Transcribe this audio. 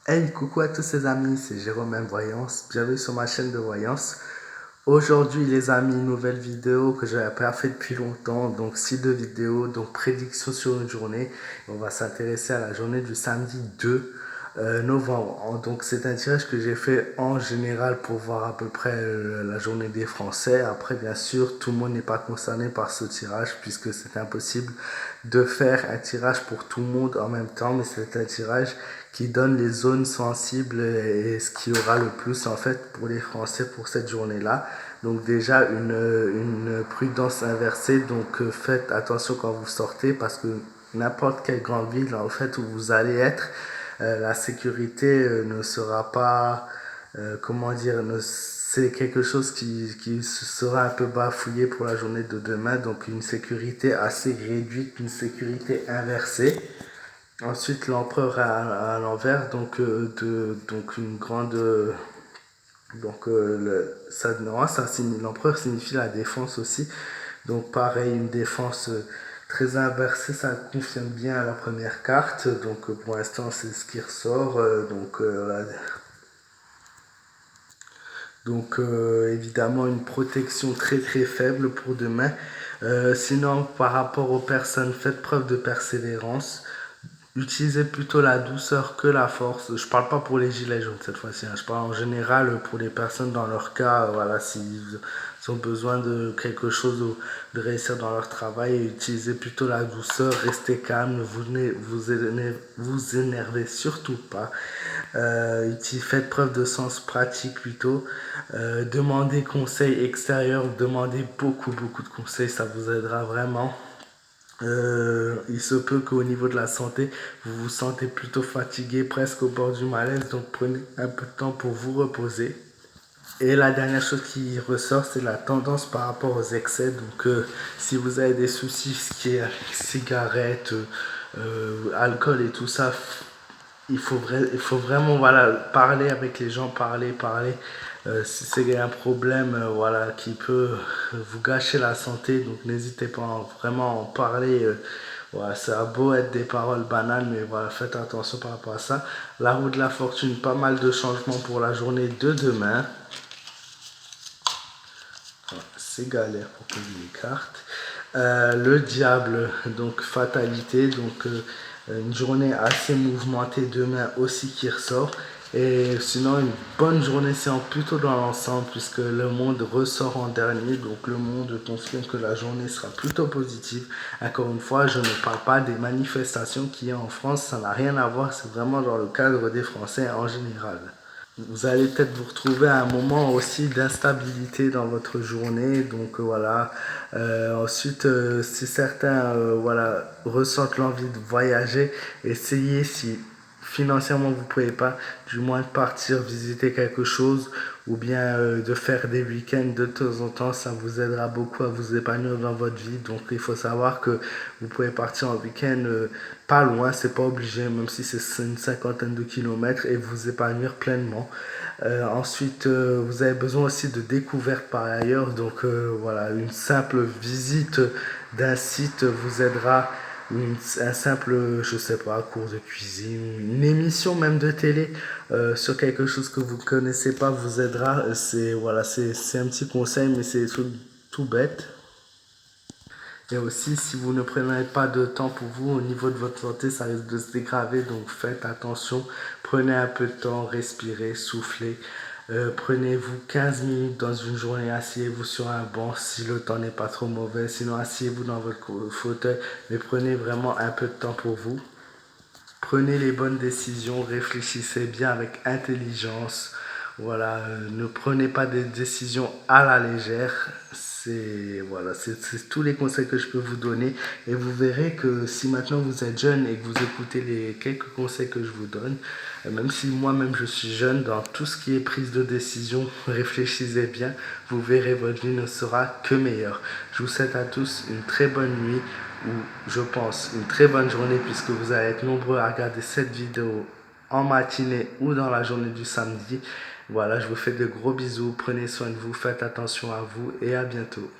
Hey, coucou à tous les amis, c'est Jérôme M. Voyance. Bienvenue sur ma chaîne de voyance. Aujourd'hui, les amis, nouvelle vidéo que je n'avais pas fait depuis longtemps. Donc, style de vidéo, donc prédiction sur une journée. On va s'intéresser à la journée du samedi 2 novembre. Donc, c'est un tirage que j'ai fait en général pour voir à peu près la journée des Français. Après, bien sûr, tout le monde n'est pas concerné par ce tirage puisque c'est impossible de faire un tirage pour tout le monde en même temps. Mais c'est un tirage qui donne les zones sensibles et ce qui aura le plus en fait pour les Français pour cette journée-là. Donc déjà une prudence inversée, donc faites attention quand vous sortez parce que n'importe quelle grande ville en fait où vous allez être, la sécurité ne sera pas, comment dire, c'est quelque chose qui sera un peu bafouillé pour la journée de demain, donc une sécurité assez réduite, une sécurité inversée. Ensuite, l'empereur à l'envers, donc une grande. Non, l'empereur signifie la défense aussi. Donc, pareil, une défense très inversée, ça confirme bien à la première carte. Donc, pour l'instant, c'est ce qui ressort. Évidemment, une protection très très faible pour demain. Sinon, par rapport aux personnes, faites preuve de persévérance. Utilisez plutôt la douceur que la force. Je parle pas pour les gilets jaunes cette fois-ci, hein. Je parle en général pour les personnes dans leur cas, voilà, s'ils ont besoin de quelque chose ou de réussir dans leur travail, utilisez plutôt la douceur, restez calme, vous énervez surtout pas. Faites preuve de sens pratique plutôt. Demandez conseil extérieur, demandez beaucoup de conseils, ça vous aidera vraiment. Il se peut qu'au niveau de la santé, vous vous sentez plutôt fatigué, presque au bord du malaise, donc prenez un peu de temps pour vous reposer. Et la dernière chose qui ressort, c'est la tendance par rapport aux excès. Donc, si vous avez des soucis, ce qui est cigarettes, alcool et tout ça, il faut vraiment voilà, parler avec les gens, parler. Si c'est un problème voilà, qui peut vous gâcher la santé, donc n'hésitez pas vraiment à en parler. Voilà, ça a beau être des paroles banales, mais voilà, faites attention par rapport à ça. La roue de la fortune, pas mal de changements pour la journée de demain. C'est galère pour payer les cartes. Le diable, donc fatalité, une journée assez mouvementée demain aussi qui ressort. Et sinon, une bonne journée c'est plutôt dans l'ensemble puisque le monde ressort en dernier. Donc le monde confirme que la journée sera plutôt positive. Encore une fois, je ne parle pas des manifestations qu'il y a en France. Ça n'a rien à voir. C'est vraiment dans le cadre des Français en général. Vous allez peut-être vous retrouver à un moment aussi d'instabilité dans votre journée. Donc voilà. Ensuite, si certains voilà, ressentent l'envie de voyager, essayez si financièrement vous ne pouvez pas, du moins de partir visiter quelque chose ou bien de faire des week-ends de temps en temps, ça vous aidera beaucoup à vous épanouir dans votre vie. Donc il faut savoir que vous pouvez partir en week-end pas loin, c'est pas obligé, même si c'est une cinquantaine de kilomètres et vous épanouir pleinement. Ensuite, vous avez besoin aussi de découvertes par ailleurs. Donc voilà, une simple visite d'un site vous aidera. Un simple, je sais pas, cours de cuisine, une émission même de télé sur quelque chose que vous ne connaissez pas vous aidera. C'est voilà, c'est un petit conseil, mais c'est tout bête. Et aussi, si vous ne prenez pas de temps pour vous, au niveau de votre santé, ça risque de se dégraver. Donc faites attention, prenez un peu de temps, respirez, soufflez. Prenez-vous 15 minutes dans une journée, asseyez-vous sur un banc si le temps n'est pas trop mauvais. Sinon, asseyez-vous dans votre fauteuil, mais prenez vraiment un peu de temps pour vous. Prenez les bonnes décisions, réfléchissez bien avec intelligence. Voilà, ne prenez pas des décisions à la légère. C'est tous les conseils que je peux vous donner. Et vous verrez que si maintenant vous êtes jeune et que vous écoutez les quelques conseils que je vous donne, même si moi-même je suis jeune, dans tout ce qui est prise de décision, réfléchissez bien, vous verrez votre vie ne sera que meilleure. Je vous souhaite à tous une très bonne nuit ou je pense une très bonne journée puisque vous allez être nombreux à regarder cette vidéo en matinée ou dans la journée du samedi. Voilà, je vous fais de gros bisous, prenez soin de vous, faites attention à vous et à bientôt.